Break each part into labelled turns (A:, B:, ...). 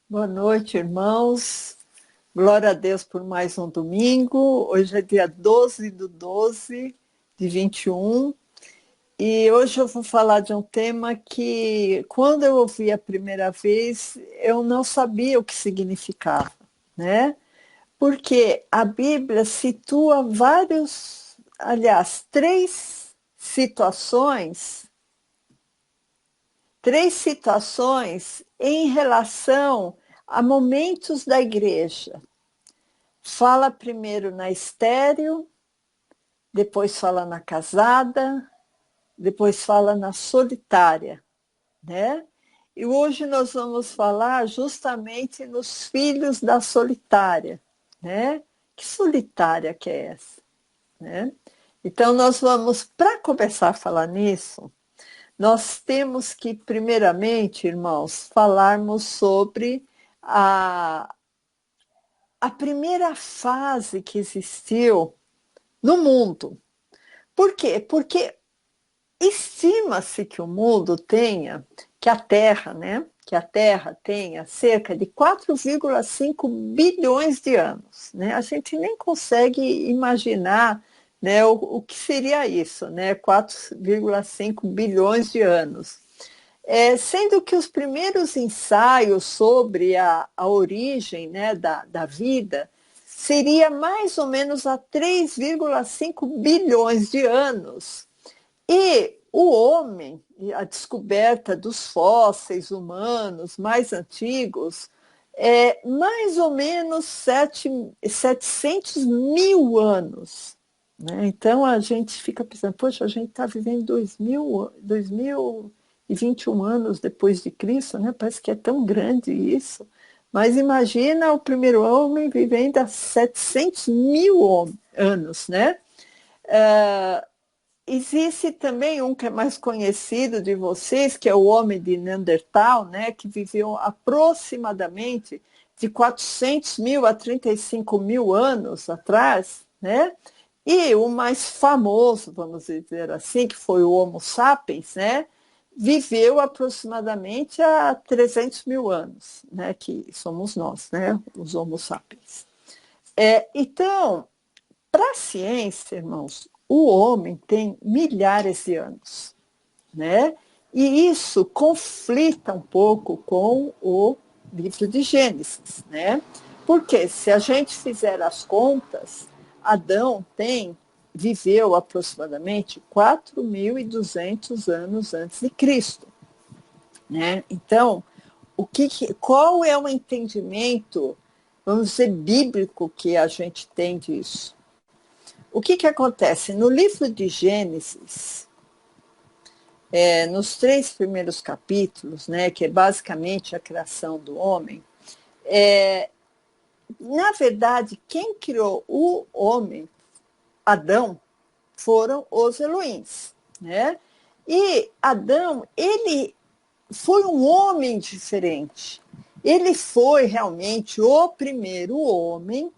A: Boa noite, irmãos. Glória a Deus por mais um domingo. Hoje é dia 12/12 de 21. E hoje eu vou falar de um tema que, quando eu ouvi a primeira vez, eu não sabia o que significava, né? Porque a Bíblia situa três situações em relação a momentos da igreja. Fala primeiro na estéril, depois fala na casada, depois fala na solitária, né? E hoje nós vamos falar justamente nos filhos da solitária, né? Que solitária que é essa, né? Então nós vamos, para começar a falar nisso, nós temos que, primeiramente, irmãos, falarmos sobre a, a primeira fase que existiu no mundo. Por quê? Porque estima-se que o mundo tenha, que a Terra, né? Que a Terra tenha cerca de 4,5 bilhões de anos, né? A gente nem consegue imaginar, né, o que seria isso, né? 4,5 bilhões de anos. Sendo que os primeiros ensaios sobre a origem, né, da vida seria mais ou menos há 3,5 bilhões de anos. E o homem, a descoberta dos fósseis humanos mais antigos, é mais ou menos 700 mil anos. Né? Então a gente fica pensando, poxa, a gente está vivendo 2021 anos depois de Cristo, né? Parece que é tão grande isso. Mas imagina o primeiro homem vivendo há 700 mil anos, né? Uh, Existe também um que é mais conhecido de vocês, que é o homem de Neandertal, né, que viveu aproximadamente de 400 mil a 35 mil anos atrás, né? E o mais famoso, vamos dizer assim, que foi o Homo sapiens, né? Viveu aproximadamente há 300 mil anos, né? Que somos nós, né? Os Homo sapiens. Então, para a ciência, irmãos, o homem tem milhares de anos, né? E isso conflita um pouco com o livro de Gênesis, né? Porque se a gente fizer as contas, Adão viveu aproximadamente 4.200 anos antes de Cristo, né? Então, qual é o entendimento, vamos dizer, bíblico que a gente tem disso? O que acontece? No livro de Gênesis, nos 3 primeiros capítulos, né, que é basicamente a criação do homem, na verdade, quem criou o homem, Adão, foram os Elohims. Né? E Adão, ele foi um homem diferente. Ele foi realmente o primeiro homem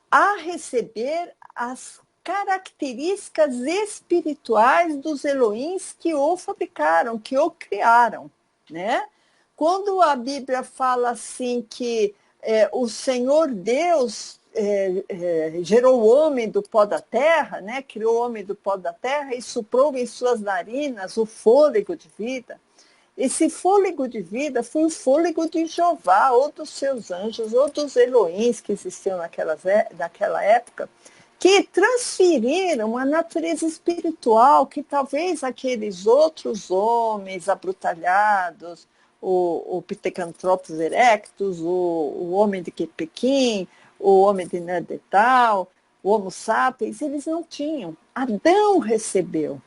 A: a receber as características espirituais dos Elohims que o fabricaram, que o criaram, né? Quando a Bíblia fala assim que o Senhor Deus gerou o homem do pó da terra, né? Criou o homem do pó da terra e soprou em suas narinas o fôlego de vida. Esse fôlego de vida foi o fôlego de Jeová, ou dos seus anjos, ou dos Elohims que existiam naquela época, que transferiram a natureza espiritual que talvez aqueles outros homens abrutalhados, o Pithecanthropus erectus, o homem de Pequim, o homem de Neandertal, o Homo sapiens, eles não tinham. Adão recebeu.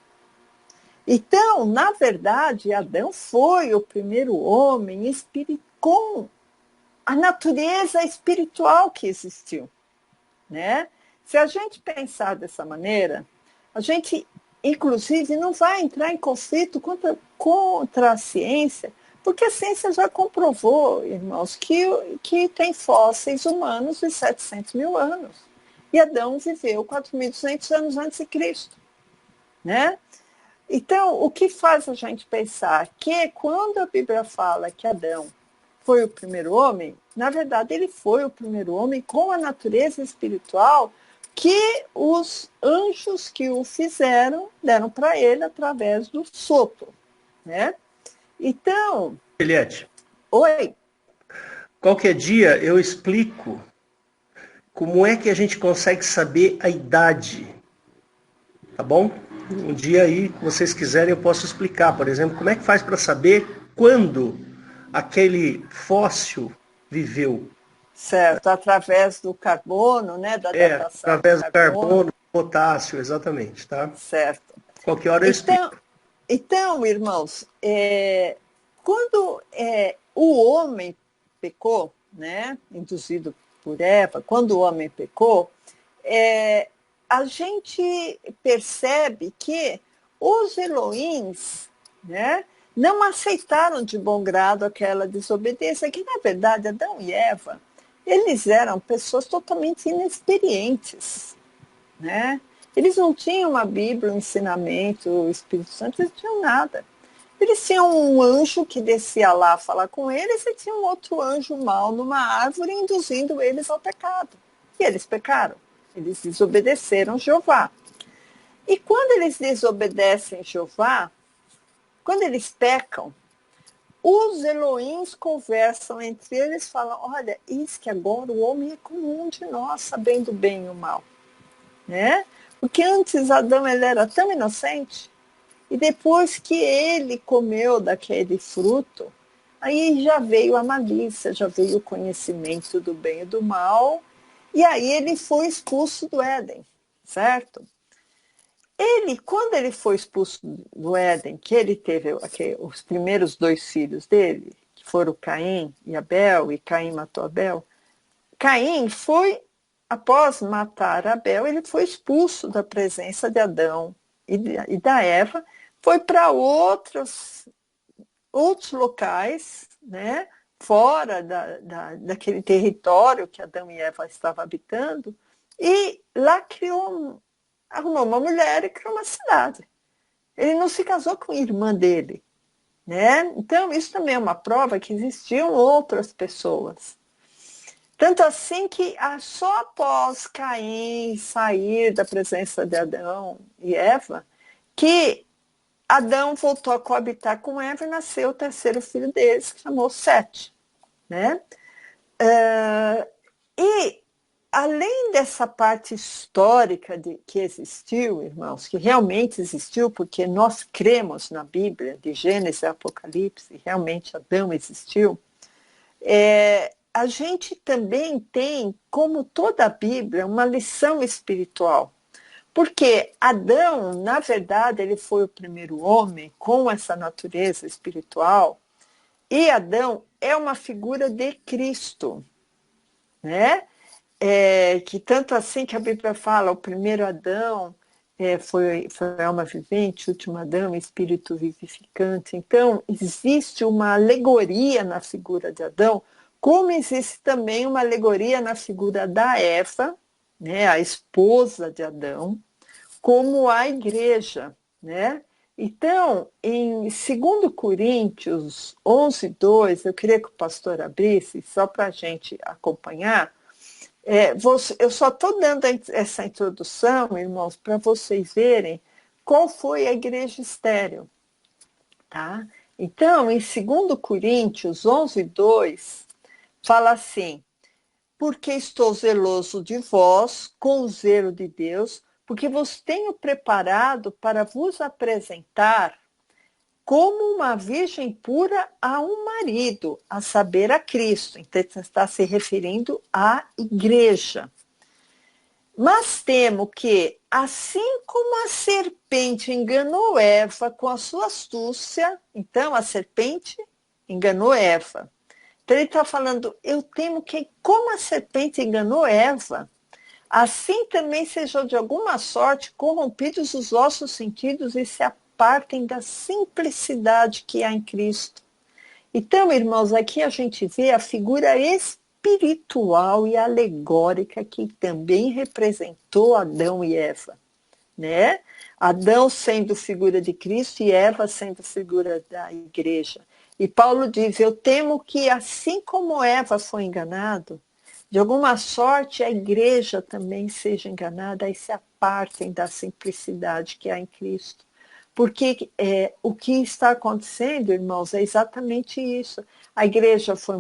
A: Então, na verdade, Adão foi o primeiro homem com a natureza espiritual que existiu, né? Se a gente pensar dessa maneira, a gente, inclusive, não vai entrar em conflito contra a ciência, porque a ciência já comprovou, irmãos, que tem fósseis humanos de 700 mil anos. E Adão viveu 4.200 anos antes de Cristo, né? Então, o que faz a gente pensar que quando a Bíblia fala que Adão foi o primeiro homem? Na verdade, ele foi o primeiro homem com a natureza espiritual que os anjos que o fizeram deram para ele através do sopro, né? Então,
B: Juliette,
A: oi,
B: qualquer dia eu explico como é que a gente consegue saber a idade, tá bom? Um dia aí, se vocês quiserem, eu posso explicar, por exemplo, como é que faz para saber quando aquele fóssil viveu.
A: certo, através do carbono, né, da datação do
B: Através do
A: carbono,
B: carbono, potássio, exatamente, tá?
A: certo.
B: Qualquer hora eu
A: Então,
B: explico.
A: então irmãos, quando o homem pecou, né, induzido por Eva, quando o homem pecou, é, a gente percebe que os Elohims, né, não aceitaram de bom grado aquela desobediência, que na verdade Adão e Eva, eles eram pessoas totalmente inexperientes, né? Eles não tinham uma Bíblia, um ensinamento, o Espírito Santo, eles não tinham nada. Eles tinham um anjo que descia lá falar com eles e tinha um outro anjo mau numa árvore induzindo eles ao pecado. E eles pecaram. Eles desobedeceram Jeová. E quando eles desobedecem Jeová, quando eles pecam, os Elohims conversam entre eles e falam, olha, eis que agora o homem é como um de nós, sabendo o bem e o mal. Né? Porque antes Adão ele era tão inocente, e depois que ele comeu daquele fruto, aí já veio a malícia, já veio o conhecimento do bem e do mal, e aí ele foi expulso do Éden, certo? Ele, quando ele foi expulso do Éden, que ele teve os primeiros dois filhos dele, que foram Caim e Abel, e Caim matou Abel, Caim foi, após matar Abel, ele foi expulso da presença de Adão e da Eva, foi para outros locais, né, fora daquele território que Adão e Eva estavam habitando, e lá arrumou uma mulher e criou uma cidade. Ele não se casou com a irmã dele. Né? Então, isso também é uma prova que existiam outras pessoas. Tanto assim que só após Caim sair da presença de Adão e Eva, que Adão voltou a coabitar com Eva e nasceu o terceiro filho deles, que chamou Sete. Né? E, além dessa parte histórica que existiu, irmãos, que realmente existiu, porque nós cremos na Bíblia, de Gênesis e Apocalipse, realmente Adão existiu, a gente também tem, como toda a Bíblia, uma lição espiritual. Porque Adão, na verdade, ele foi o primeiro homem com essa natureza espiritual, e Adão é uma figura de Cristo, né? Que tanto assim que a Bíblia fala, o primeiro Adão foi alma vivente, o último Adão, espírito vivificante. Então, existe uma alegoria na figura de Adão, como existe também uma alegoria na figura da Eva, né, a esposa de Adão, como a igreja, né? Então, em 2 Coríntios 11:2, eu queria que o pastor abrisse, só para a gente acompanhar. Eu só estou dando essa introdução, irmãos, para vocês verem qual foi a igreja estéril. Tá? Então, em 2 Coríntios 11:2, fala assim, porque estou zeloso de vós, com o zelo de Deus, porque vos tenho preparado para vos apresentar como uma virgem pura a um marido, a saber, a Cristo. Então, está se referindo à igreja. Mas temo que, assim como a serpente enganou Eva com a sua astúcia, então a serpente enganou Eva. Então ele está falando, eu temo que, como a serpente enganou Eva, assim também sejam de alguma sorte corrompidos os vossos sentidos e se apartem da simplicidade que há em Cristo. Então, irmãos, aqui a gente vê a figura espiritual e alegórica que também representou Adão e Eva, né? Adão sendo figura de Cristo e Eva sendo figura da igreja. E Paulo diz, eu temo que assim como Eva foi enganado, de alguma sorte a igreja também seja enganada e se apartem da simplicidade que há em Cristo. Porque o que está acontecendo, irmãos, é exatamente isso. A igreja foi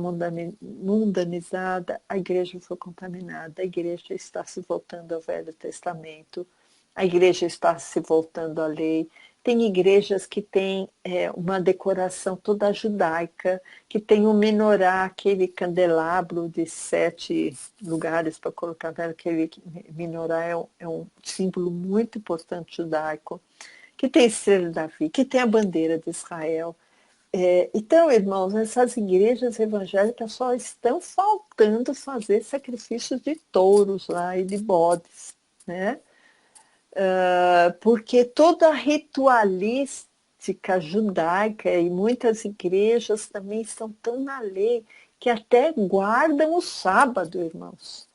A: mundanizada, a igreja foi contaminada, a igreja está se voltando ao Velho Testamento, a igreja está se voltando à lei. Tem igrejas que têm uma decoração toda judaica, que tem o menorá, aquele candelabro de 7 lugares para colocar nela, aquele menorá é um símbolo muito importante judaico, que tem a estrela de Davi, que tem a bandeira de Israel. Então, irmãos, essas igrejas evangélicas só estão faltando fazer sacrifícios de touros lá e de bodes, né? Porque toda a ritualística judaica e muitas igrejas também estão tão na lei que até guardam o sábado, irmãos.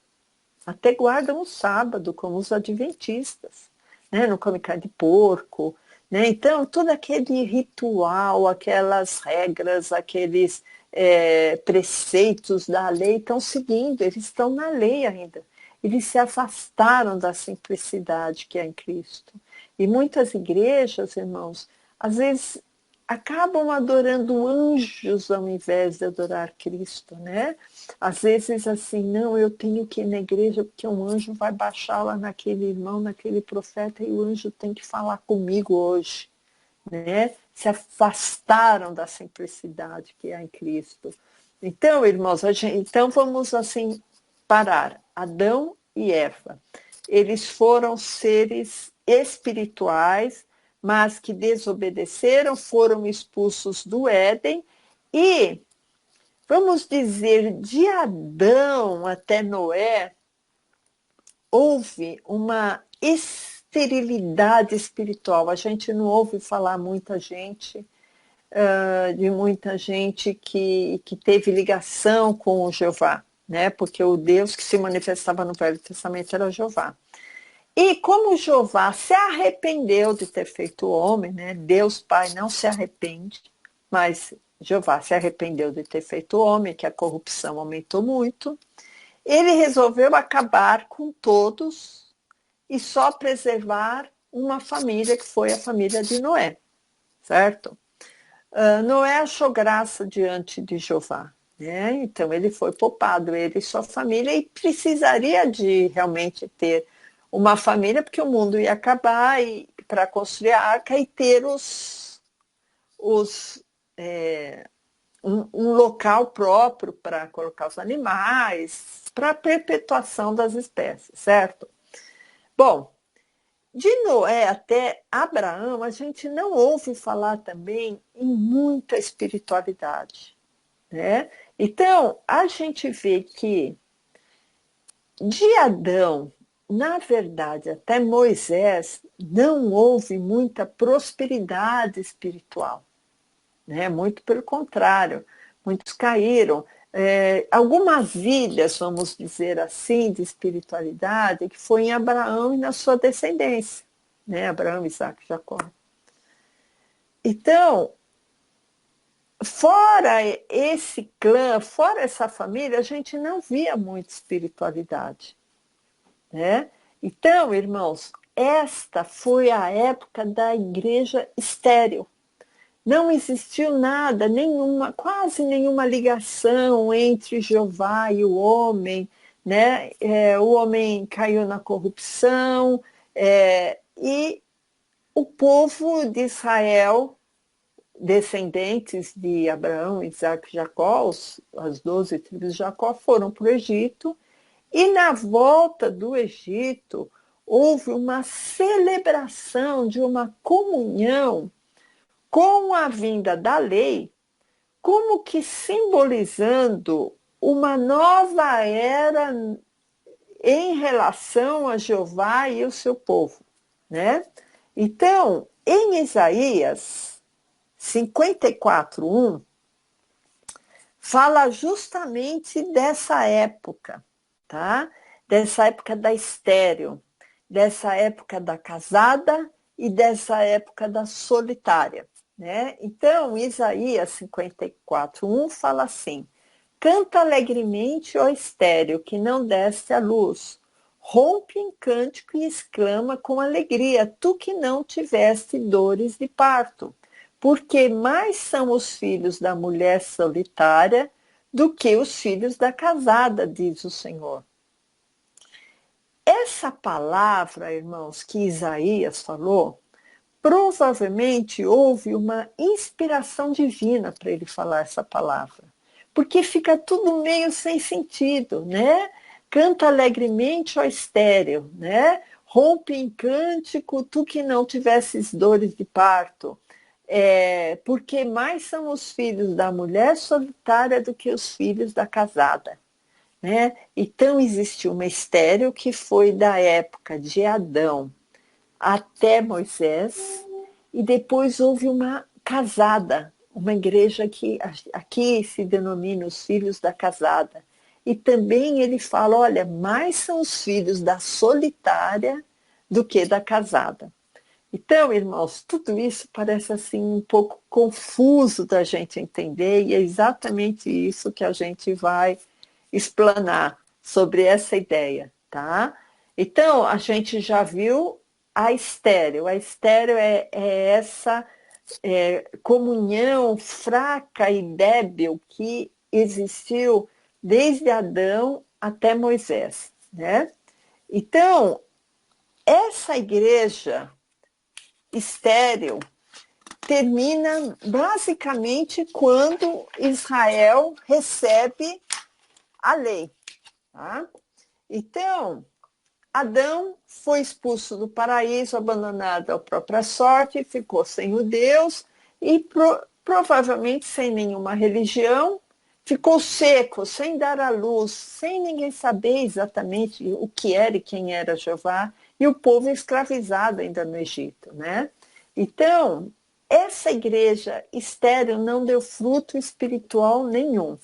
A: Até guardam o sábado, como os adventistas, né? Não come carne de porco, né? Então, todo aquele ritual, aquelas regras, aqueles preceitos da lei estão seguindo, eles estão na lei ainda. Eles se afastaram da simplicidade que é em Cristo. E muitas igrejas, irmãos, às vezes acabam adorando anjos ao invés de adorar Cristo, né? Às vezes assim, não, eu tenho que ir na igreja porque um anjo vai baixar lá naquele irmão, naquele profeta, e o anjo tem que falar comigo hoje, né? Se afastaram da simplicidade que há em Cristo. Então, irmãos, então vamos assim parar. Adão e Eva, eles foram seres espirituais, mas que desobedeceram, foram expulsos do Éden e, vamos dizer, de Adão até Noé, houve uma esterilidade espiritual. A gente não ouve falar de muita gente que teve ligação com o Jeová, né? Porque o Deus que se manifestava no Velho Testamento era Jeová. E como Jeová se arrependeu de ter feito o homem, né? Deus Pai não se arrepende, mas Jeová se arrependeu de ter feito o homem, que a corrupção aumentou muito. Ele resolveu acabar com todos e só preservar uma família, que foi a família de Noé, certo? Noé achou graça diante de Jeová, né? Então ele foi poupado, ele e sua família, e precisaria de realmente ter uma família, porque o mundo ia acabar para construir a arca e ter um local próprio para colocar os animais, para a perpetuação das espécies, certo? Bom, de Noé até Abraão, a gente não ouve falar também em muita espiritualidade, né? Então, a gente vê que de Adão, na verdade, até Moisés, não houve muita prosperidade espiritual, né? Muito pelo contrário, muitos caíram. Algumas ilhas, vamos dizer assim, de espiritualidade, que foi em Abraão e na sua descendência, né? Abraão, Isaac e Jacó. Então, fora esse clã, fora essa família, a gente não via muita espiritualidade, né? Então, irmãos, esta foi a época da igreja estéril. Não existiu nada, quase nenhuma ligação entre Jeová e o homem, né? O homem caiu na corrupção, e o povo de Israel, descendentes de Abraão, Isaac e Jacó, as 12 tribos de Jacó, foram para o Egito, e na volta do Egito houve uma celebração de uma comunhão com a vinda da lei, como que simbolizando uma nova era em relação a Jeová e o seu povo, né? Então, em Isaías 54:1, fala justamente dessa época, tá? Dessa época da estéril, dessa época da casada e dessa época da solitária. né? Então, Isaías 54:1 fala assim: canta alegremente, ó estéril, que não deste à luz. Rompe em cântico e exclama com alegria, tu que não tiveste dores de parto. Porque mais são os filhos da mulher solitária do que os filhos da casada, diz o Senhor. Essa palavra, irmãos, que Isaías falou, provavelmente houve uma inspiração divina para ele falar essa palavra, porque fica tudo meio sem sentido, né? Canta alegremente, ó estéril, né? Rompe em cântico, tu que não tivesses dores de parto. Porque mais são os filhos da mulher solitária do que os filhos da casada, né? Então existiu uma estéril que foi da época de Adão até Moisés, e depois houve uma casada, uma igreja que aqui se denomina os filhos da casada. E também ele fala, olha, mais são os filhos da solitária do que da casada. Então, irmãos, tudo isso parece assim um pouco confuso da gente entender, e é exatamente isso que a gente vai explanar sobre essa ideia, tá? Então, a gente já viu a estéreo. A estéreo é essa comunhão fraca e débil que existiu desde Adão até Moisés, né? Então, essa igreja estéril termina basicamente quando Israel recebe a lei. Tá? Então, Adão foi expulso do paraíso, abandonado à própria sorte, ficou sem o Deus e provavelmente sem nenhuma religião, ficou seco, sem dar à luz, sem ninguém saber exatamente o que era e quem era Jeová, e o povo escravizado ainda no Egito, né? Então, essa igreja estéril não deu fruto espiritual nenhum,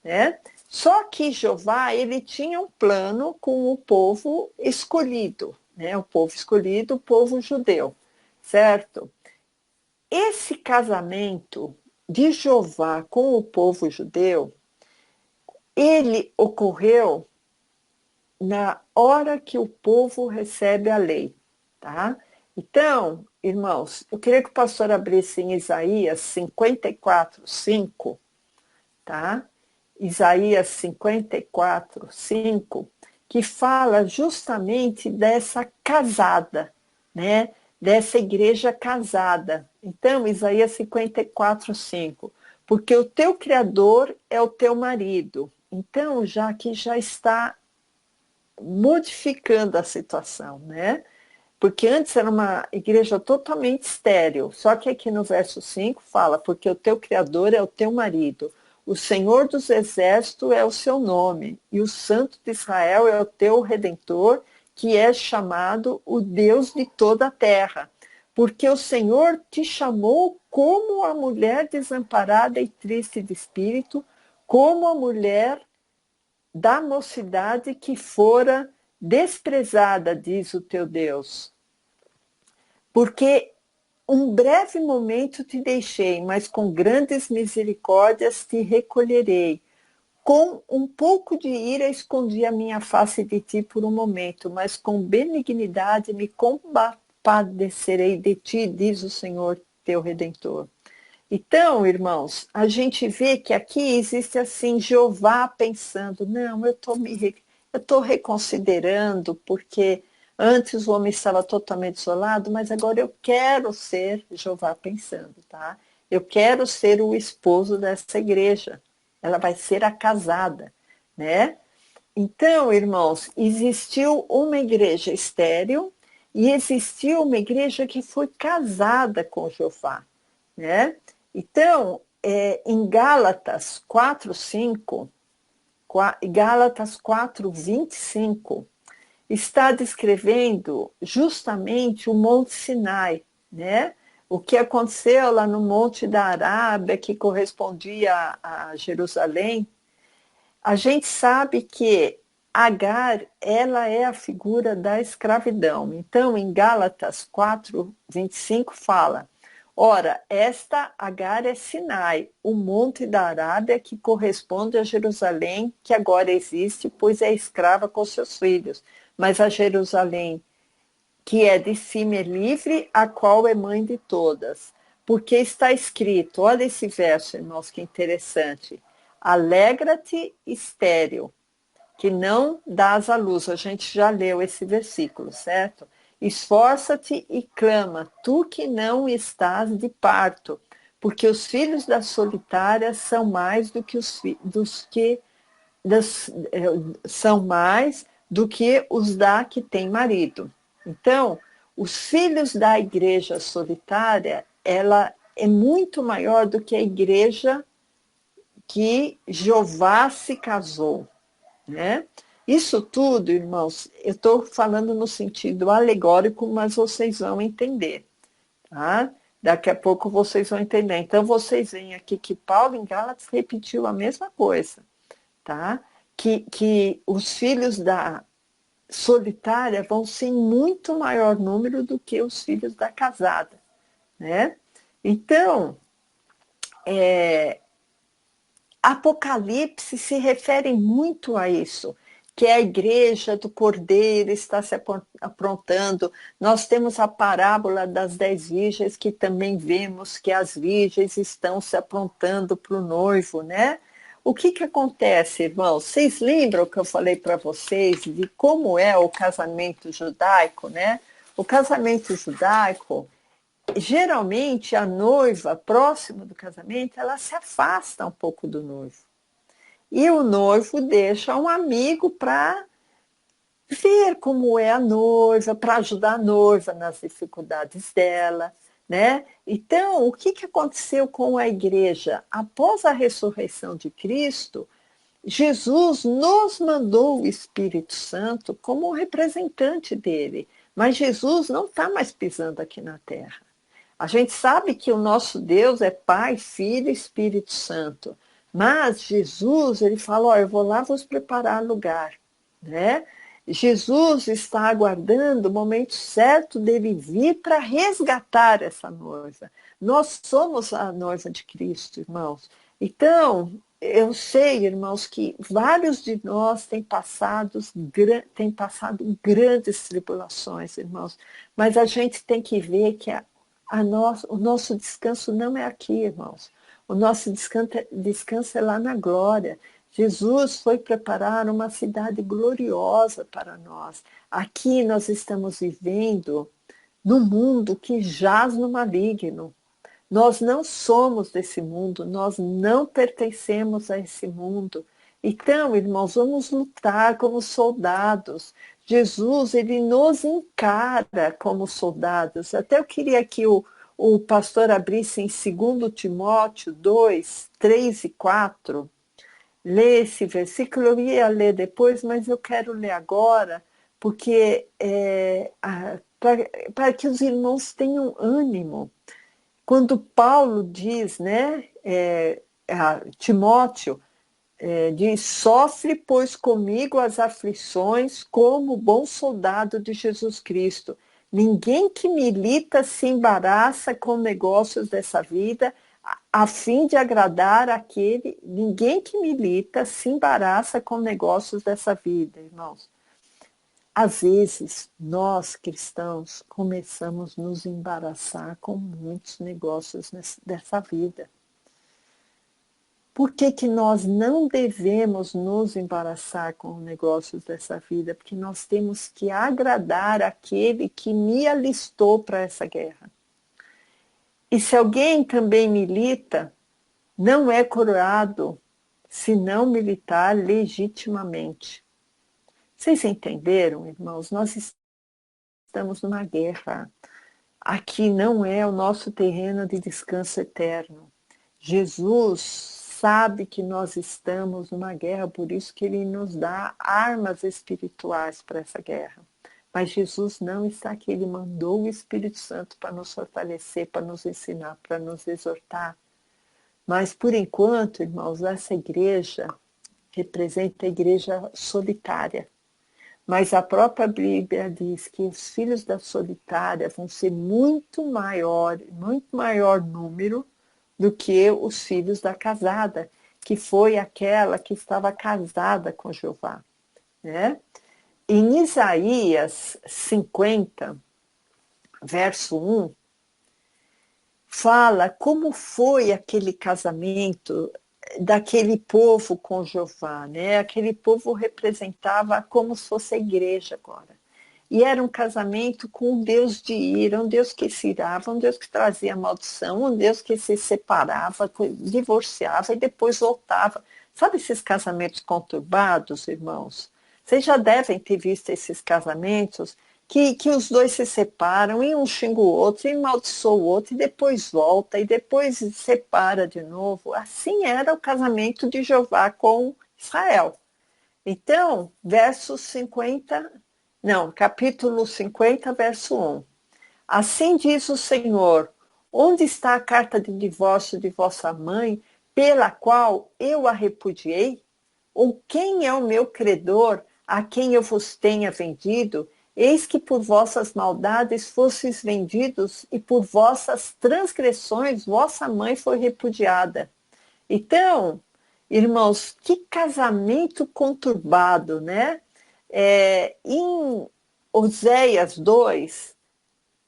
A: né? Só que Jeová, ele tinha um plano com o povo escolhido, né? O povo escolhido, o povo judeu, certo? Esse casamento de Jeová com o povo judeu, ele ocorreu na hora que o povo recebe a lei, tá? Então, irmãos, eu queria que o pastor abrisse em Isaías 54:5, tá? Isaías 54:5, que fala justamente dessa casada, né? Dessa igreja casada. Então, Isaías 54:5, porque o teu Criador é o teu marido. Então, já que já está modificando a situação, né? Porque antes era uma igreja totalmente estéril, só que aqui no verso 5 fala, porque o teu Criador é o teu marido, o Senhor dos Exércitos é o seu nome, e o Santo de Israel é o teu Redentor, que é chamado o Deus de toda a terra. Porque o Senhor te chamou como a mulher desamparada e triste de espírito, como a mulher da mocidade que fora desprezada, diz o teu Deus. Porque um breve momento te deixei, mas com grandes misericórdias te recolherei. Com um pouco de ira escondi a minha face de ti por um momento, mas com benignidade me compadecerei de ti, diz o Senhor teu Redentor. Então, irmãos, a gente vê que aqui existe assim Jeová pensando, não, eu estou reconsiderando, porque antes o homem estava totalmente isolado, mas agora eu quero ser Jeová pensando, tá? Eu quero ser o esposo dessa igreja. Ela vai ser a casada, né? Então, irmãos, existiu uma igreja estéril e existiu uma igreja que foi casada com Jeová, né? Então, em Gálatas 4:5, Gálatas 4:25, está descrevendo justamente o Monte Sinai, né? O que aconteceu lá no Monte da Arábia, que correspondia a Jerusalém. A gente sabe que Agar, ela é a figura da escravidão. Então, em Gálatas 4:25 fala: Ora, esta Agar é Sinai, o monte da Arábia que corresponde a Jerusalém, que agora existe, pois é escrava com seus filhos. Mas a Jerusalém, que é de cima, é livre, a qual é mãe de todas. Porque está escrito, olha esse verso, irmãos, que interessante. Alegra-te, estéril, que não dás à luz. A gente já leu esse versículo, certo? Esforça-te e clama, tu que não estás de parto, porque os filhos da solitária são mais do que são mais do que os da que tem marido. Então, os filhos da igreja solitária, ela é muito maior do que a igreja que Jeová se casou, né? Isso tudo, irmãos, eu estou falando no sentido alegórico, mas vocês vão entender, tá? Daqui a pouco vocês vão entender. Então, vocês veem aqui que Paulo em Gálatas repetiu a mesma coisa, tá? Que os filhos da solitária vão ser em muito maior número do que os filhos da casada, né? Então, Apocalipse se refere muito a isso, que a igreja do Cordeiro está se aprontando. Nós temos a parábola das 10 virgens, que também vemos que as virgens estão se aprontando para o noivo, né? O que acontece, irmãos? Vocês lembram que eu falei para vocês de como é o casamento judaico, né? O casamento judaico, geralmente a noiva, próxima do casamento, ela se afasta um pouco do noivo. E o noivo deixa um amigo para ver como é a noiva, para ajudar a noiva nas dificuldades dela, né? Então, o que aconteceu com a igreja? Após a ressurreição de Cristo, Jesus nos mandou o Espírito Santo como representante dele, mas Jesus não está mais pisando aqui na terra. A gente sabe que o nosso Deus é Pai, Filho e Espírito Santo. Mas Jesus, ele fala, ó, eu vou lá vos preparar lugar, né? Jesus está aguardando o momento certo dele vir para resgatar essa noiva. Nós somos a noiva de Cristo, irmãos. Então, eu sei, irmãos, que vários de nós têm passado grandes tribulações, irmãos. Mas a gente tem que ver que o nosso descanso não é aqui, irmãos. O nosso descanso é lá na glória. Jesus foi preparar uma cidade gloriosa para nós. Aqui nós estamos vivendo num mundo que jaz no maligno. Nós não somos desse mundo, nós não pertencemos a esse mundo. Então, irmãos, vamos lutar como soldados. Jesus, ele nos encara como soldados. Até eu queria que o pastor abrisse em 2 Timóteo 2, 3 e 4. Lê esse versículo, eu ia ler depois, mas eu quero ler agora, porque para que os irmãos tenham ânimo. Quando Paulo diz, né, a Timóteo, diz, sofre, pois, comigo as aflições como bom soldado de Jesus Cristo. Ninguém que milita se embaraça com negócios dessa vida, a fim de agradar aquele. Ninguém que milita se embaraça com negócios dessa vida, irmãos. Às vezes, nós cristãos começamos a nos embaraçar com muitos negócios dessa vida. Por que nós não devemos nos embaraçar com negócios dessa vida? Porque nós temos que agradar aquele que me alistou para essa guerra. E se alguém também milita, não é coroado se não militar legitimamente. Vocês entenderam, irmãos? Nós estamos numa guerra. Aqui não é o nosso terreno de descanso eterno. Jesus sabe que nós estamos numa guerra, por isso que ele nos dá armas espirituais para essa guerra. Mas Jesus não está aqui, ele mandou o Espírito Santo para nos fortalecer, para nos ensinar, para nos exortar. Mas, por enquanto, irmãos, essa igreja representa a igreja solitária. Mas a própria Bíblia diz que os filhos da solitária vão ser muito maior número do que os filhos da casada, que foi aquela que estava casada com Jeová, né? Em Isaías 50, verso 1, fala como foi aquele casamento daquele povo com Jeová, né? Aquele povo representava como se fosse a igreja agora. E era um casamento com um Deus de ira, um Deus que se irava, um Deus que trazia maldição, um Deus que se separava, divorciava e depois voltava. Sabe esses casamentos conturbados, irmãos? Vocês já devem ter visto esses casamentos que os dois se separam e um xinga o outro, e amaldiçoa o outro, e depois volta, e depois se separa de novo. Assim era o casamento de Jeová com Israel. Então, capítulo 50, verso 1. Assim diz o Senhor: onde está a carta de divórcio de vossa mãe, pela qual eu a repudiei? Ou quem é o meu credor, a quem eu vos tenha vendido? Eis que por vossas maldades fostes vendidos, e por vossas transgressões vossa mãe foi repudiada. Então, irmãos, que casamento conturbado, né? Em Oséias 2,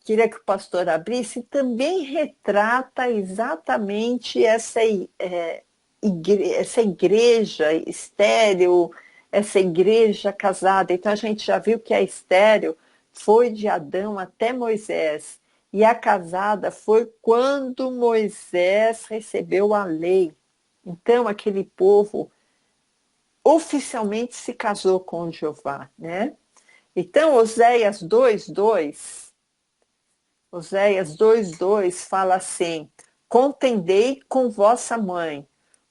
A: queria que o pastor abrisse, também retrata exatamente essa igreja estéril, essa igreja casada. Então a gente já viu que a estéril foi de Adão até Moisés, e a casada foi quando Moisés recebeu a lei. Então aquele povo oficialmente se casou com Jeová, né? Então Oséias 2:2 fala assim: contendei com vossa mãe,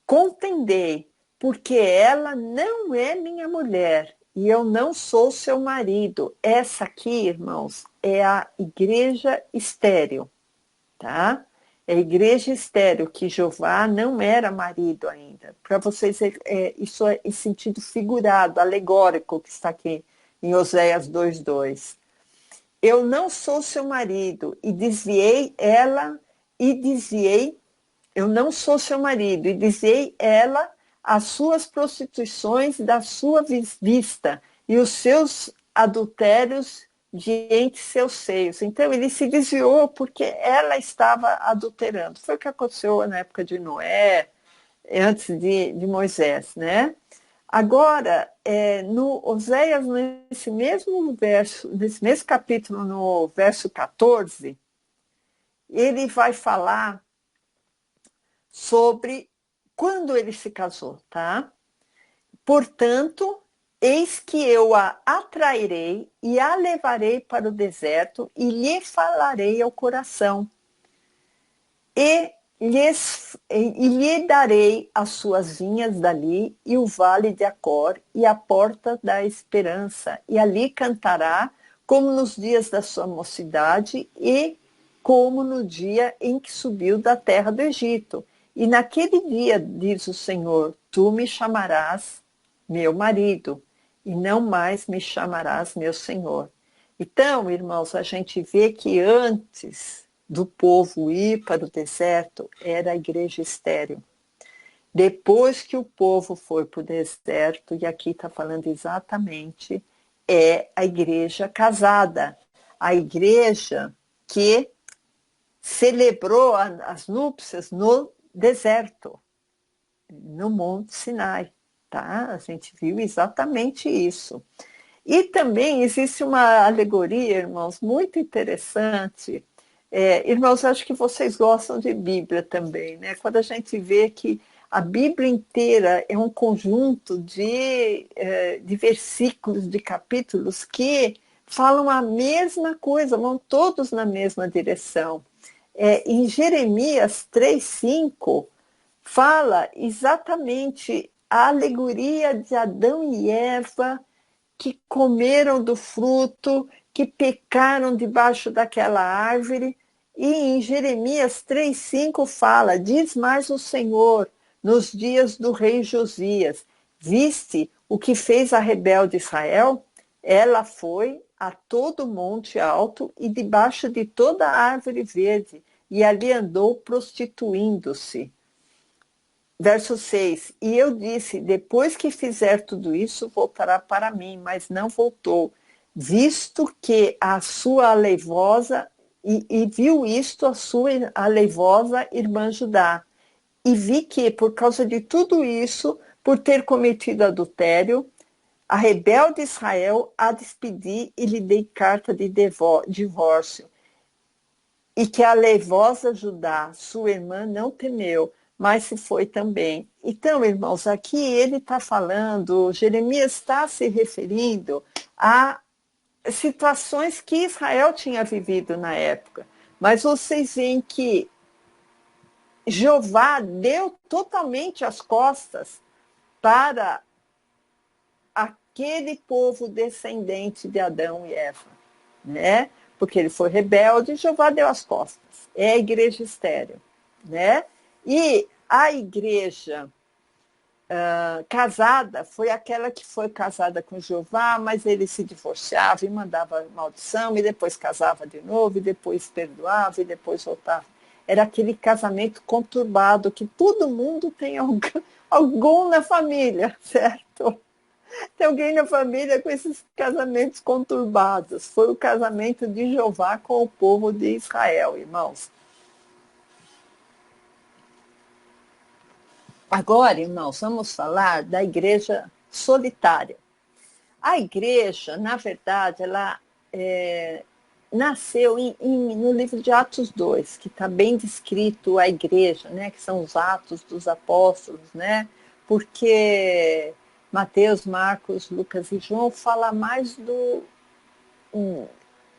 A: contendei, porque ela não é minha mulher e eu não sou seu marido. Essa aqui, irmãos, é a igreja estéril, tá? É a igreja estéril, que Jeová não era marido ainda. Para vocês, isso é em sentido figurado, alegórico, que está aqui em Oséias 2:2. Eu não sou seu marido, eu não sou seu marido, e desviei ela as suas prostituições da sua vista, e os seus adultérios de entre seus seios. Então ele se desviou porque ela estava adulterando. Foi o que aconteceu na época de Noé, antes de Moisés, né? Agora, no Oséias, nesse mesmo capítulo, no verso 14, ele vai falar sobre quando ele se casou, tá? Portanto, eis que eu a atrairei e a levarei para o deserto e lhe falarei ao coração. E lhe darei as suas vinhas dali e o vale de Acor e a porta da esperança. E ali cantará como nos dias da sua mocidade e como no dia em que subiu da terra do Egito. E naquele dia, diz o Senhor, tu me chamarás meu marido e não mais me chamarás meu Senhor. Então, irmãos, a gente vê que antes do povo ir para o deserto era a igreja estéril. Depois que o povo foi para o deserto, e aqui está falando exatamente, é a igreja casada, a igreja que celebrou as núpcias no deserto, no Monte Sinai, tá? A gente viu exatamente isso. E também existe uma alegoria, irmãos, muito interessante. Irmãos, acho que vocês gostam de Bíblia também, né? Quando a gente vê que a Bíblia inteira é um conjunto de versículos, de capítulos que falam a mesma coisa, vão todos na mesma direção. Em Jeremias 3:5, fala exatamente a alegoria de Adão e Eva, que comeram do fruto, que pecaram debaixo daquela árvore. E em Jeremias 3:5 fala: diz mais o Senhor, nos dias do rei Josias, viste o que fez a rebelde Israel? Ela foi a todo monte alto e debaixo de toda árvore verde, e ali andou prostituindo-se. Verso 6, e eu disse, depois que fizer tudo isso, voltará para mim, mas não voltou, visto que a sua aleivosa, e viu isto a sua aleivosa irmã Judá, e vi que, por causa de tudo isso, por ter cometido adultério, a rebelde Israel a despedi e lhe dei carta de divórcio, e que a aleivosa Judá, sua irmã, não temeu, mas se foi também. Então, irmãos, aqui ele está falando, Jeremias está se referindo a situações que Israel tinha vivido na época. Mas vocês veem que Jeová deu totalmente as costas para aquele povo descendente de Adão e Eva, né? Porque ele foi rebelde e Jeová deu as costas. É a igreja estéril, né? E a igreja casada foi aquela que foi casada com Jeová, mas ele se divorciava e mandava maldição, e depois casava de novo, e depois perdoava, e depois voltava. Era aquele casamento conturbado, que todo mundo tem algum na família, certo? Tem alguém na família com esses casamentos conturbados. Foi o casamento de Jeová com o povo de Israel, irmãos. Agora, irmãos, vamos falar da igreja solitária. A igreja, na verdade, ela nasceu no livro de Atos 2, que está bem descrito a igreja, né, que são os Atos dos Apóstolos, né, porque Mateus, Marcos, Lucas e João fala mais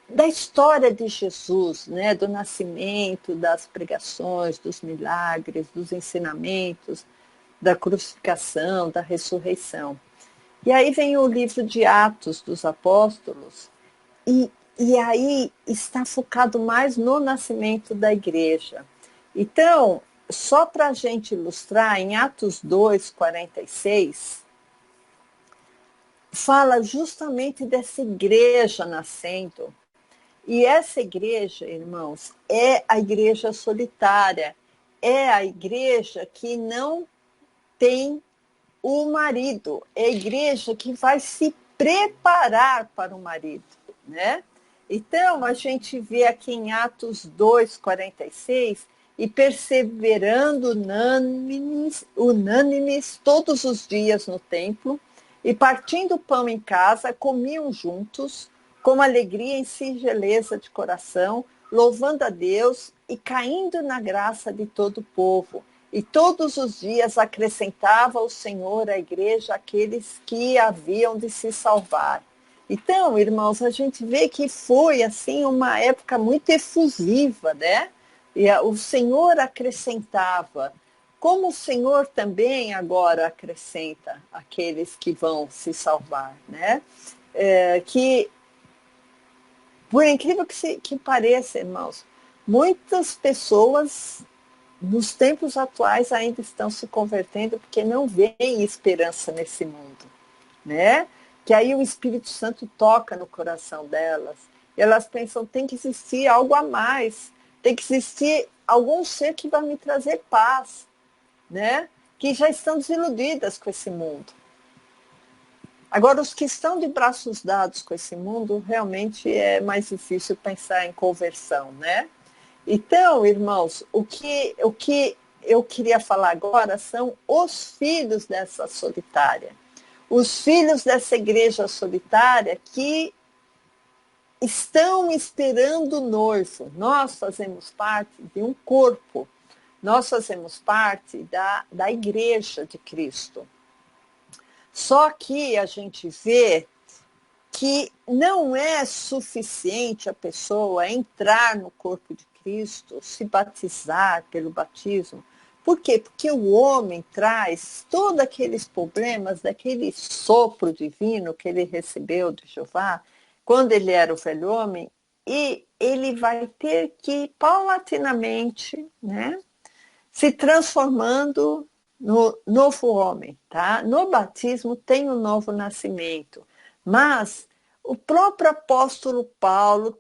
A: da história de Jesus, né, do nascimento, das pregações, dos milagres, dos ensinamentos, da crucificação, da ressurreição. E aí vem o livro de Atos dos Apóstolos, e aí está focado mais no nascimento da igreja. Então, só para a gente ilustrar, em Atos 2, 46, fala justamente dessa igreja nascendo. E essa igreja, irmãos, é a igreja solitária, é a igreja que não tem o marido, é a igreja que vai se preparar para o marido, né? Então, a gente vê aqui em Atos 2, 46, e perseverando unânimes todos os dias no templo, e partindo o pão em casa, comiam juntos, com alegria e singeleza de coração, louvando a Deus e caindo na graça de todo o povo. E todos os dias acrescentava o Senhor à igreja aqueles que haviam de se salvar. Então, irmãos, a gente vê que foi assim uma época muito efusiva, né? E o Senhor acrescentava, como o Senhor também agora acrescenta aqueles que vão se salvar, né? Que, por incrível que pareça, irmãos, muitas pessoas nos tempos atuais ainda estão se convertendo porque não veem esperança nesse mundo, né? Que aí o Espírito Santo toca no coração delas, e elas pensam, tem que existir algo a mais, tem que existir algum ser que vai me trazer paz, né? Que já estão desiludidas com esse mundo. Agora, os que estão de braços dados com esse mundo, realmente é mais difícil pensar em conversão, né? Então, irmãos, o que eu queria falar agora são os filhos dessa solitária. Os filhos dessa igreja solitária que estão esperando o noivo. Nós fazemos parte de um corpo. Nós fazemos parte da igreja de Cristo. Só que a gente vê que não é suficiente a pessoa entrar no corpo de Cristo, se batizar pelo batismo. Por quê? Porque o homem traz todos aqueles problemas daquele sopro divino que ele recebeu de Jeová, quando ele era o velho homem, e ele vai ter que, paulatinamente, né, se transformando no novo homem. Tá? No batismo tem um novo nascimento, mas O próprio apóstolo Paulo,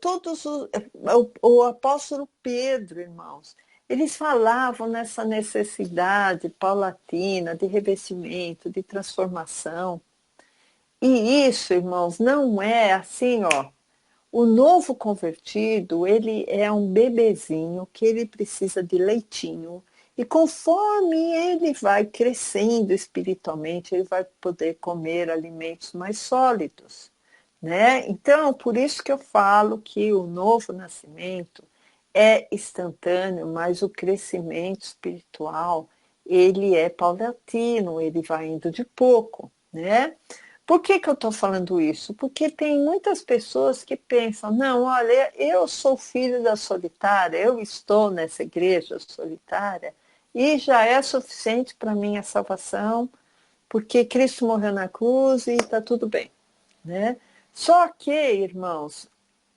A: o apóstolo Pedro, irmãos, eles falavam nessa necessidade paulatina de revestimento, de transformação. E isso, irmãos, não é assim, ó. O novo convertido, ele é um bebezinho que ele precisa de leitinho. E conforme ele vai crescendo espiritualmente, ele vai poder comer alimentos mais sólidos, né? Então, por isso que eu falo que o novo nascimento é instantâneo, mas o crescimento espiritual, ele é paulatino, ele vai indo de pouco, né? Por que que eu estou falando isso? Porque tem muitas pessoas que pensam, não, olha, eu sou filho da solitária, eu estou nessa igreja solitária e já é suficiente para minha salvação, porque Cristo morreu na cruz e está tudo bem, né? Só que, irmãos,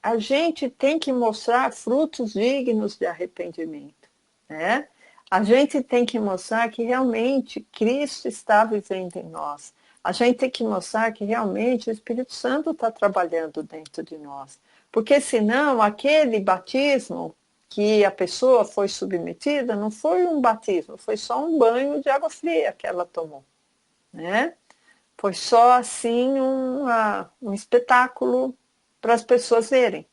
A: a gente tem que mostrar frutos dignos de arrependimento, né? A gente tem que mostrar que realmente Cristo está vivendo em nós. A gente tem que mostrar que realmente o Espírito Santo está trabalhando dentro de nós. Porque senão aquele batismo que a pessoa foi submetida não foi um batismo, foi só um banho de água fria que ela tomou, né? Foi só assim um espetáculo para as pessoas verem.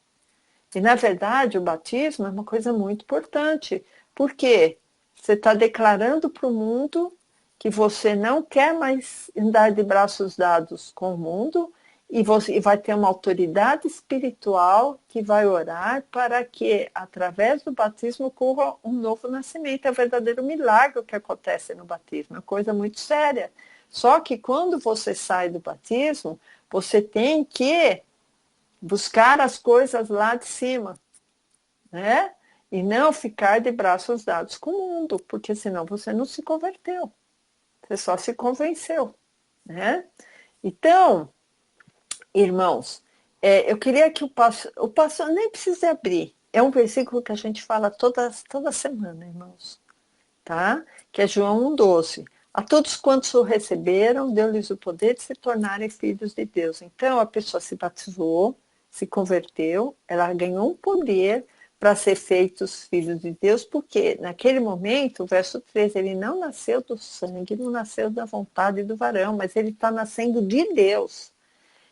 A: E, na verdade, o batismo é uma coisa muito importante, porque você está declarando para o mundo que você não quer mais andar de braços dados com o mundo e você vai ter uma autoridade espiritual que vai orar para que, através do batismo, ocorra um novo nascimento. É o verdadeiro milagre que acontece no batismo, é uma coisa muito séria. Só que quando você sai do batismo, você tem que buscar as coisas lá de cima, né? E não ficar de braços dados com o mundo, porque senão você não se converteu, você só se convenceu, né? Então, irmãos, eu queria que o pastor nem precisa abrir, é um versículo que a gente fala toda semana, irmãos, tá? Que é João 1,12. A todos quantos o receberam, deu-lhes o poder de se tornarem filhos de Deus. Então, a pessoa se batizou, se converteu, ela ganhou um poder para ser feitos filhos de Deus, porque naquele momento, o verso 13, ele não nasceu do sangue, não nasceu da vontade do varão, mas ele está nascendo de Deus.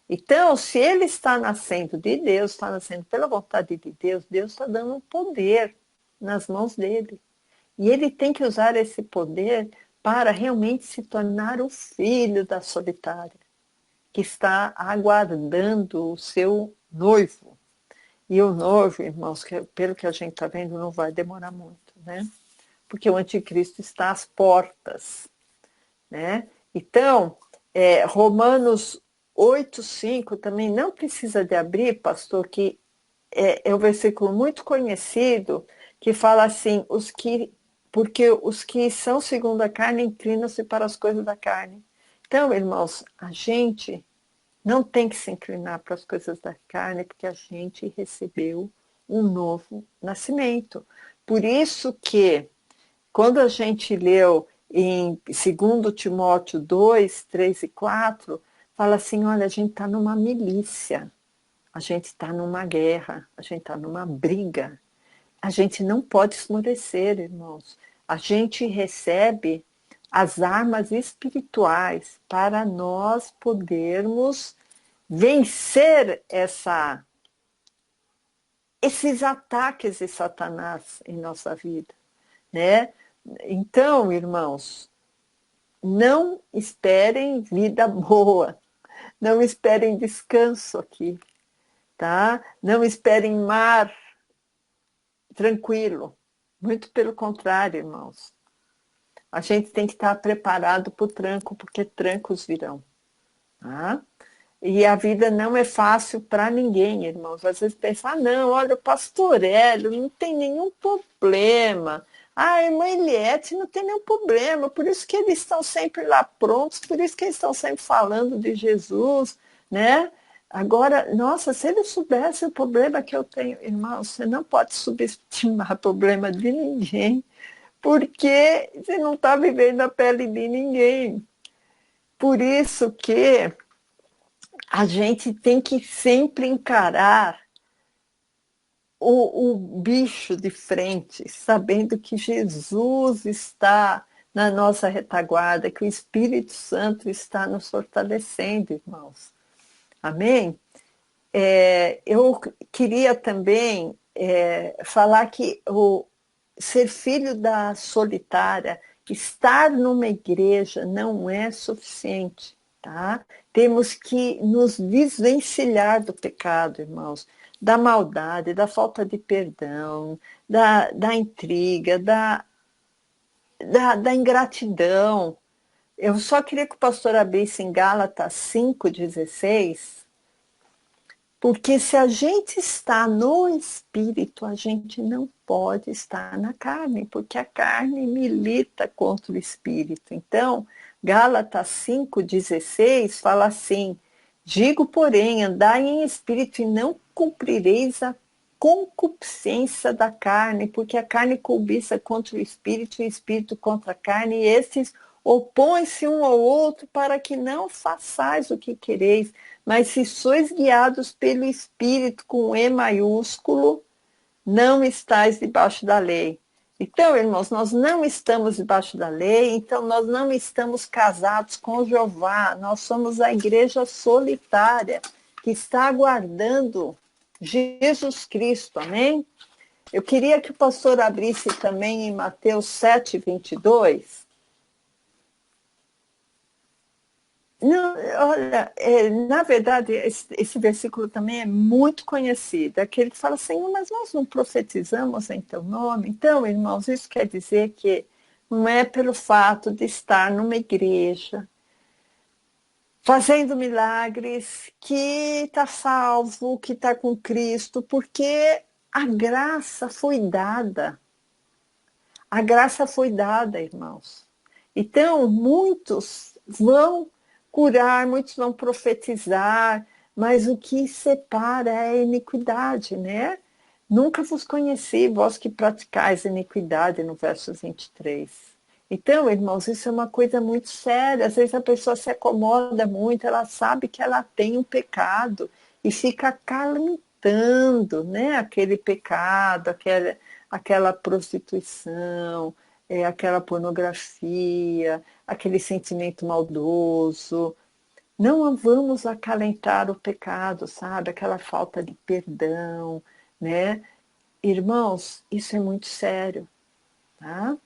A: Então, se ele está nascendo de Deus, está nascendo pela vontade de Deus, Deus está dando um poder nas mãos dele. E ele tem que usar esse poder para realmente se tornar o filho da solitária, que está aguardando o seu noivo. E o noivo, irmãos, pelo que a gente está vendo, não vai demorar muito, né? Porque o anticristo está às portas, né? Então, Romanos 8,5 também não precisa de abrir, pastor, que é um versículo muito conhecido, que fala assim, porque os que são segundo a carne inclinam-se para as coisas da carne. Então, irmãos, a gente não tem que se inclinar para as coisas da carne, porque a gente recebeu um novo nascimento. Por isso que, quando a gente leu em 2 Timóteo 2, 3 e 4, fala assim, olha, a gente está numa milícia, a gente está numa guerra, a gente está numa briga. A gente não pode esmorecer, irmãos. A gente recebe as armas espirituais para nós podermos vencer esses ataques de Satanás em nossa vida, né? Então, irmãos, não esperem vida boa, não esperem descanso aqui, tá? Não esperem mar tranquilo. Muito pelo contrário, irmãos. A gente tem que estar preparado para o tranco, porque trancos virão. Tá? E a vida não é fácil para ninguém, irmãos. Às vezes pensa, não, olha, o pastor Hélio não tem nenhum problema. A irmã Eliette não tem nenhum problema. Por isso que eles estão sempre lá prontos, por isso que eles estão sempre falando de Jesus, né? Agora, nossa, se ele soubesse o problema que eu tenho, irmão, você não pode subestimar o problema de ninguém, porque você não está vivendo a pele de ninguém. Por isso que a gente tem que sempre encarar o bicho de frente, sabendo que Jesus está na nossa retaguarda, que o Espírito Santo está nos fortalecendo, irmãos. Amém? Eu queria também falar que o ser filho da solitária, estar numa igreja não é suficiente, tá? Temos que nos desvencilhar do pecado, irmãos, da maldade, da falta de perdão, da intriga, da ingratidão. Eu só queria que o pastor abrisse em Gálatas 5,16, porque se a gente está no Espírito, a gente não pode estar na carne, porque a carne milita contra o Espírito. Então, Gálatas 5,16 fala assim: digo, porém, andai em Espírito e não cumprireis a concupiscência da carne, porque a carne cobiça contra o Espírito e o Espírito contra a carne, e esses opõem-se um ao outro para que não façais o que quereis. Mas se sois guiados pelo Espírito com E maiúsculo, não estáis debaixo da lei. Então, irmãos, nós não estamos debaixo da lei, então nós não estamos casados com Jeová, nós somos a igreja solitária que está aguardando Jesus Cristo, amém? Eu queria que o pastor abrisse também em Mateus 7,22. Não, olha, na verdade, esse versículo também é muito conhecido. Aquele que fala, Senhor, mas nós não profetizamos em teu nome. Então, irmãos, isso quer dizer que não é pelo fato de estar numa igreja, fazendo milagres, que está salvo, que está com Cristo, porque a graça foi dada. A graça foi dada, irmãos. Então, muitos vão curar, muitos vão profetizar, mas o que separa é a iniquidade, né? Nunca vos conheci, vós que praticais iniquidade, no verso 23. Então, irmãos, isso é uma coisa muito séria. Às vezes a pessoa se acomoda muito, ela sabe que ela tem um pecado e fica acalentando, né, aquele pecado, aquela prostituição, aquela pornografia, aquele sentimento maldoso. Não vamos acalentar o pecado, sabe? Aquela falta de perdão, né? Irmãos, isso é muito sério, tá?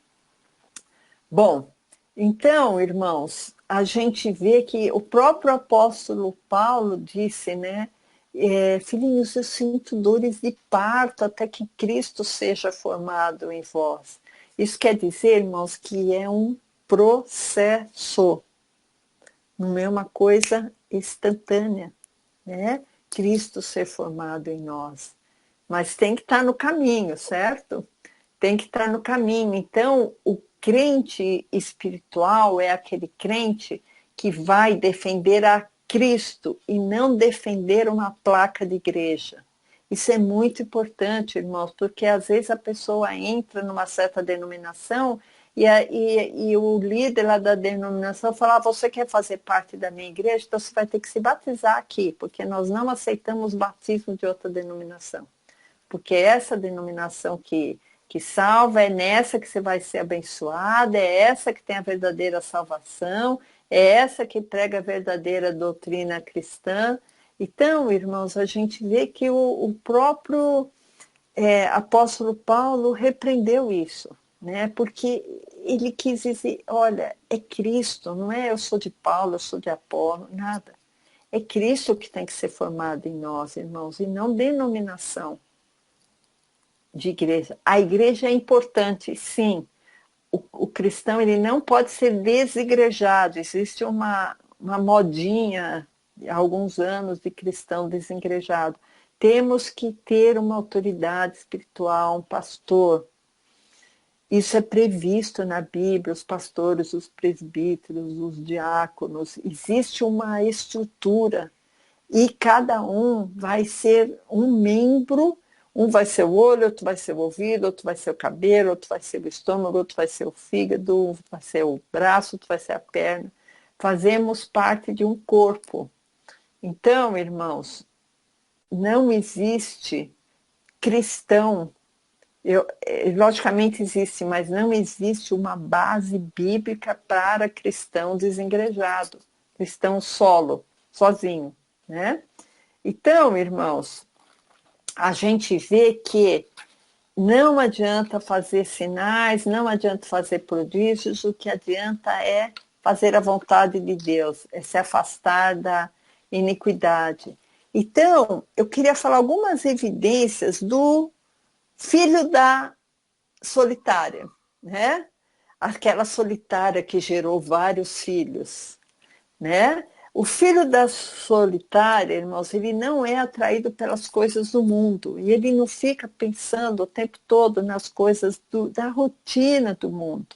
A: Bom, então, irmãos, a gente vê que o próprio apóstolo Paulo disse, né? Filhinhos, eu sinto dores de parto até que Cristo seja formado em vós. Isso quer dizer, irmãos, que é um processo, não é uma coisa instantânea, né? Cristo ser formado em nós. Mas tem que estar no caminho, certo? Tem que estar no caminho. Então, o crente espiritual é aquele crente que vai defender a Cristo e não defender uma placa de igreja. Isso é muito importante, irmãos, porque às vezes a pessoa entra numa certa denominação e o líder lá da denominação fala: você quer fazer parte da minha igreja? Então você vai ter que se batizar aqui, porque nós não aceitamos batismo de outra denominação. Porque essa denominação que salva, é nessa que você vai ser abençoado, é essa que tem a verdadeira salvação, é essa que prega a verdadeira doutrina cristã. Então, irmãos, a gente vê que o próprio apóstolo Paulo repreendeu isso, né? Porque ele quis dizer, olha, é Cristo, não é eu sou de Paulo, eu sou de Apolo, nada. É Cristo que tem que ser formado em nós, irmãos, e não denominação de igreja. A igreja é importante, sim. O cristão ele não pode ser desigrejado. Existe uma modinha há alguns anos de cristão desigrejado. Temos que ter uma autoridade espiritual, um pastor. Isso é previsto na Bíblia, os pastores, os presbíteros, os diáconos. Existe uma estrutura e cada um vai ser um membro. Um vai ser o olho, outro vai ser o ouvido, outro vai ser o cabelo, outro vai ser o estômago, outro vai ser o fígado, outro vai ser o braço, outro vai ser a perna. Fazemos parte de um corpo. Então, irmãos, não existe cristão. Logicamente existe, mas não existe uma base bíblica para cristão desengrejado, cristão solo, sozinho, né? Então, irmãos, a gente vê que não adianta fazer sinais, não adianta fazer prodígios, o que adianta é fazer a vontade de Deus, é se afastar da iniquidade. Então, eu queria falar algumas evidências do filho da solitária, né? Aquela solitária que gerou vários filhos, né? O filho da solitária, irmãos, ele não é atraído pelas coisas do mundo e ele não fica pensando o tempo todo nas coisas da rotina do mundo,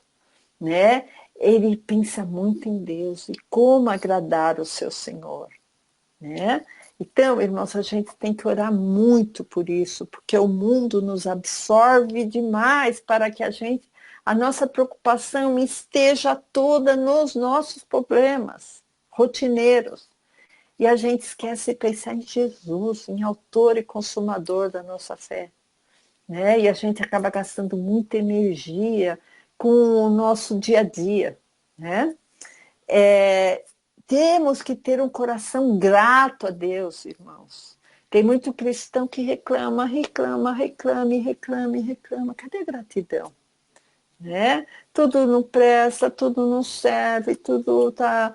A: né? Ele pensa muito em Deus e como agradar o seu Senhor, né? Então, irmãos, a gente tem que orar muito por isso, porque o mundo nos absorve demais para que a nossa preocupação esteja toda nos nossos problemas rotineiros. E a gente esquece de pensar em Jesus, em autor e consumador da nossa fé, né? E a gente acaba gastando muita energia com o nosso dia a dia, né? Temos que ter um coração grato a Deus, irmãos. Tem muito cristão que reclama, reclama, reclama, reclama, reclama. Cadê a gratidão? Né? Tudo não presta, tudo não serve, tudo tá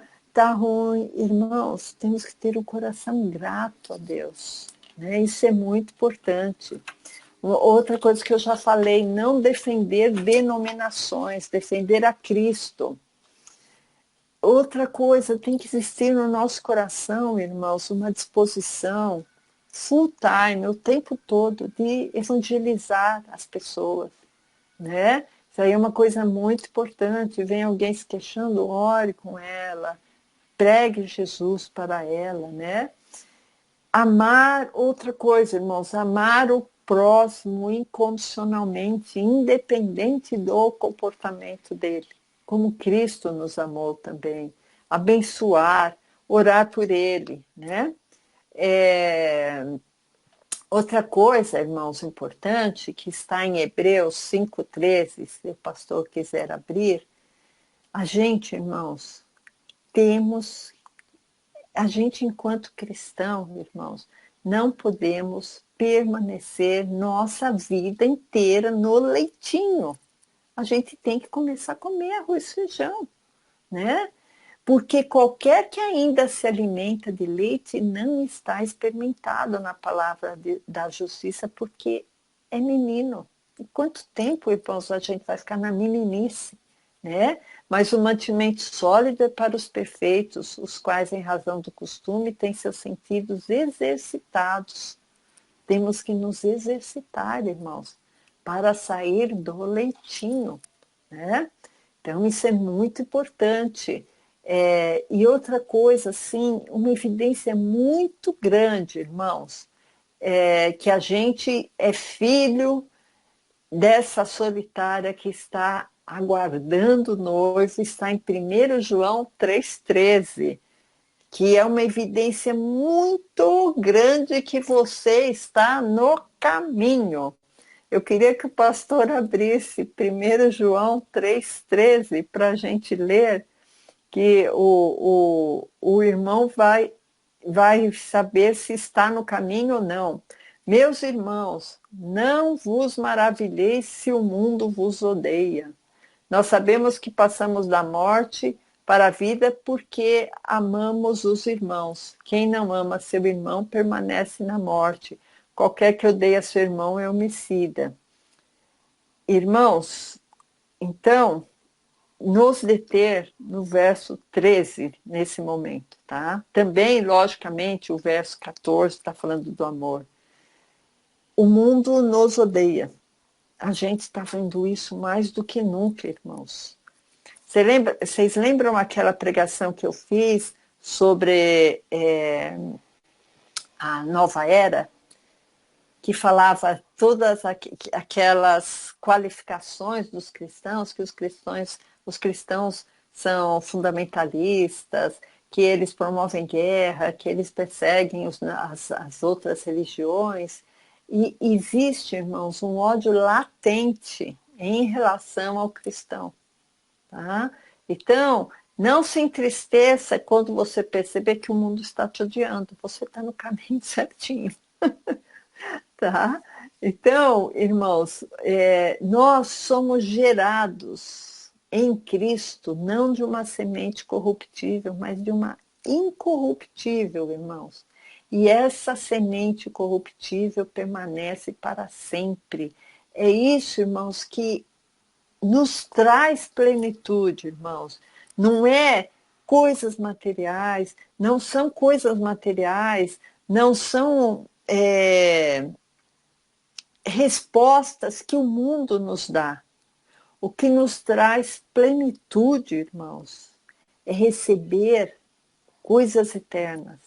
A: ruim. Irmãos, temos que ter um coração grato a Deus. Né? Isso é muito importante. Outra coisa que eu já falei, não defender denominações, defender a Cristo. Outra coisa, tem que existir no nosso coração, irmãos, uma disposição full time, o tempo todo, de evangelizar as pessoas, né? Isso aí é uma coisa muito importante. Vem alguém se queixando, ore com ela, pregue Jesus para ela, né? Amar, outra coisa, irmãos, amar o próximo incondicionalmente, independente do comportamento dele, como Cristo nos amou também. Abençoar, orar por ele, né? Outra coisa, irmãos, importante, que está em Hebreus 5,13, se o pastor quiser abrir, a gente, irmãos, temos a gente, enquanto cristão, irmãos, não podemos permanecer nossa vida inteira no leitinho. A gente tem que começar a comer arroz e feijão, né? Porque qualquer que ainda se alimenta de leite não está experimentado na palavra da justiça, porque é menino. E quanto tempo, irmãos, a gente vai ficar na meninice, né? Mas o mantimento sólido é para os perfeitos, os quais, em razão do costume, têm seus sentidos exercitados. Temos que nos exercitar, irmãos, para sair do leitinho, né? Então, isso é muito importante. E outra coisa, assim, uma evidência muito grande, irmãos, que a gente é filho dessa solitária que está aguardando o noivo, está em 1 João 3,13, que é uma evidência muito grande que você está no caminho. Eu queria que o pastor abrisse 1 João 3,13 para a gente ler, que o irmão vai saber se está no caminho ou não. Meus irmãos, não vos maravilheis se o mundo vos odeia. Nós sabemos que passamos da morte para a vida porque amamos os irmãos. Quem não ama seu irmão permanece na morte. Qualquer que odeia seu irmão é homicida. Irmãos, então, nos deter no verso 13, nesse momento, tá? Também, logicamente, o verso 14 está falando do amor. O mundo nos odeia. A gente está vendo isso mais do que nunca, irmãos. Vocês lembram aquela pregação que eu fiz sobre a nova era? Que falava todas aquelas qualificações dos cristãos, que os cristãos são fundamentalistas, que eles promovem guerra, que eles perseguem as outras religiões. E existe, irmãos, um ódio latente em relação ao cristão. Tá? Então, não se entristeça quando você perceber que o mundo está te odiando. Você está no caminho certinho. Tá? Então, irmãos, nós somos gerados em Cristo, não de uma semente corruptível, mas de uma incorruptível, irmãos. E essa semente corruptível permanece para sempre. É isso, irmãos, que nos traz plenitude, irmãos. Não é coisas materiais, não são coisas materiais, não são respostas que o mundo nos dá. O que nos traz plenitude, irmãos, é receber coisas eternas,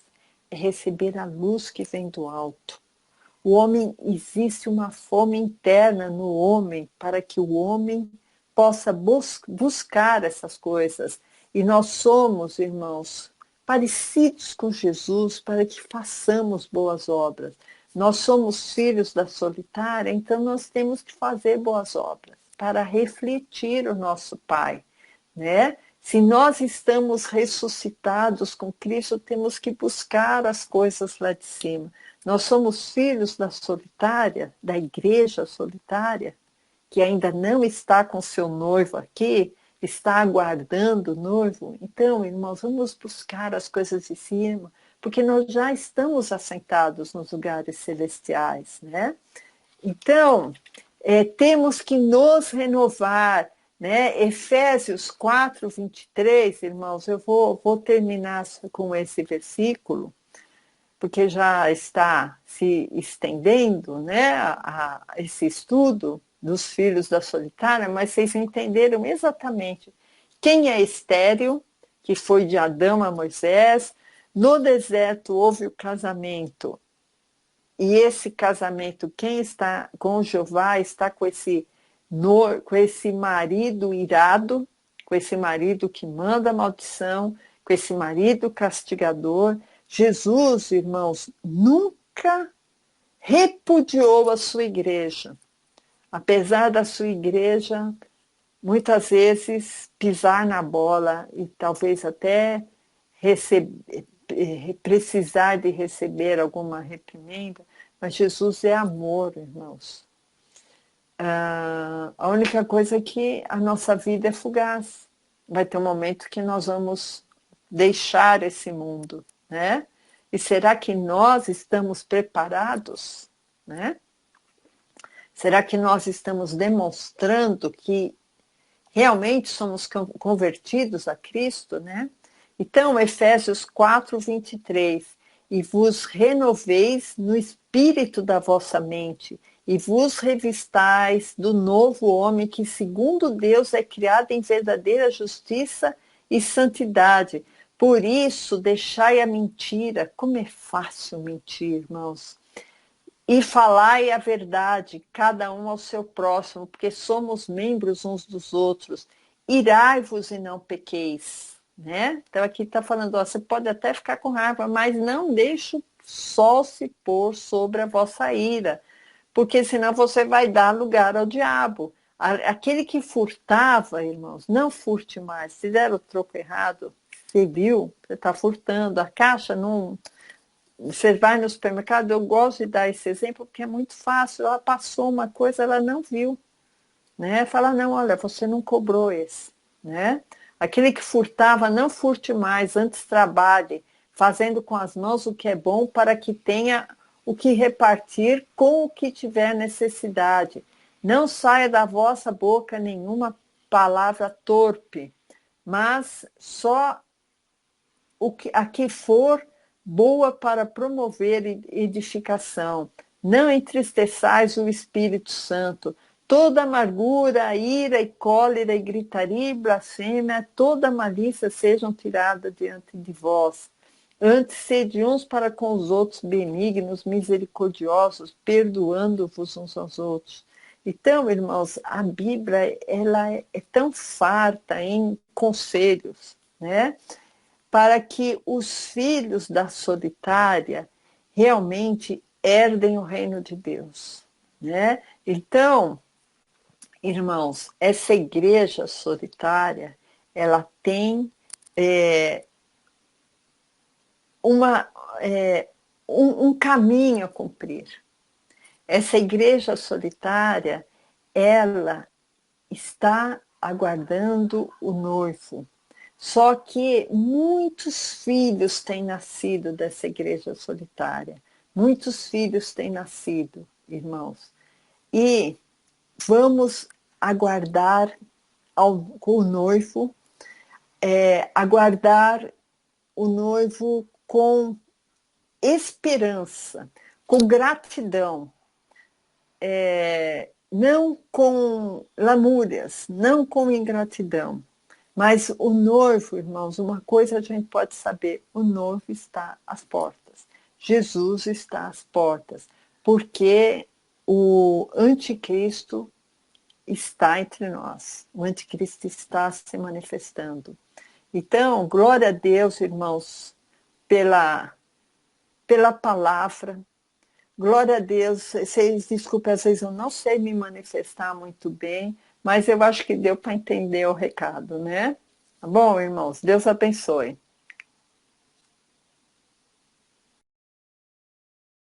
A: é receber a luz que vem do alto. O homem, existe uma fome interna no homem para que o homem possa buscar essas coisas. E nós somos, irmãos, parecidos com Jesus para que façamos boas obras. Nós somos filhos da solitária, então nós temos que fazer boas obras para refletir o nosso Pai, né? Se nós estamos ressuscitados com Cristo, temos que buscar as coisas lá de cima. Nós somos filhos da solitária, da igreja solitária, que ainda não está com seu noivo aqui, está aguardando o noivo. Então, irmãos, vamos buscar as coisas de cima, porque nós já estamos assentados nos lugares celestiais, né? Então, temos que nos renovar, né? Efésios 4, 23, irmãos, eu vou terminar com esse versículo, porque já está se estendendo, né, esse estudo dos filhos da solitária, mas vocês entenderam exatamente quem é estéril, que foi de Adão a Moisés. No deserto houve o casamento, e esse casamento, quem está com Jeová está com esse marido irado, com esse marido que manda maldição, com esse marido castigador. Jesus, irmãos, nunca repudiou a sua igreja. Apesar da sua igreja, muitas vezes, pisar na bola e talvez até precisar de receber alguma reprimenda, mas Jesus é amor, irmãos. A única coisa é que a nossa vida é fugaz. Vai ter um momento que nós vamos deixar esse mundo, né? E será que nós estamos preparados, né? Será que nós estamos demonstrando que realmente somos convertidos a Cristo, né? Então, Efésios 4, 23, e vos renoveis no espírito da vossa mente, e vos revistais do novo homem que, segundo Deus, é criado em verdadeira justiça e santidade. Por isso, deixai a mentira. Como é fácil mentir, irmãos. E falai a verdade, cada um ao seu próximo, porque somos membros uns dos outros. Irai-vos e não pequeis. Né? Então aqui está falando, ó, você pode até ficar com raiva, mas não deixe o sol se pôr sobre a vossa ira, porque senão você vai dar lugar ao diabo. Aquele que furtava, irmãos, não furte mais. Se der o troco errado, você viu, você está furtando. A caixa não... Você vai no supermercado, eu gosto de dar esse exemplo porque é muito fácil. Ela passou uma coisa, ela não viu. Né? Fala, não, olha, você não cobrou esse. Né? Aquele que furtava, não furte mais, antes trabalhe, fazendo com as mãos o que é bom para que tenha o que repartir com o que tiver necessidade. Não saia da vossa boca nenhuma palavra torpe, mas só a que for boa para promover edificação. Não entristeçais o Espírito Santo. Toda amargura, ira e cólera e gritaria e blasfêmia, toda malícia sejam tiradas diante de vós. Antes, sede uns para com os outros benignos, misericordiosos, perdoando-vos uns aos outros. Então, irmãos, a Bíblia ela é tão farta em conselhos, né? para que os filhos da solitária realmente herdem o reino de Deus, né? Então, irmãos, essa igreja solitária, ela tem uma, um caminho a cumprir. Essa igreja solitária, ela está aguardando o noivo. Só que muitos filhos têm nascido dessa igreja solitária. Muitos filhos têm nascido, irmãos. E vamos aguardar o noivo, aguardar o noivo com esperança, com gratidão, não com lamúrias, não com ingratidão. Mas o noivo, irmãos, uma coisa a gente pode saber: o noivo está às portas. Jesus está às portas, porque o anticristo está entre nós. O anticristo está se manifestando. Então, glória a Deus, irmãos, pela palavra. Glória a Deus. Vocês desculpem, às vezes eu não sei me manifestar muito bem, mas eu acho que deu para entender o recado, né? Tá bom, irmãos? Deus abençoe.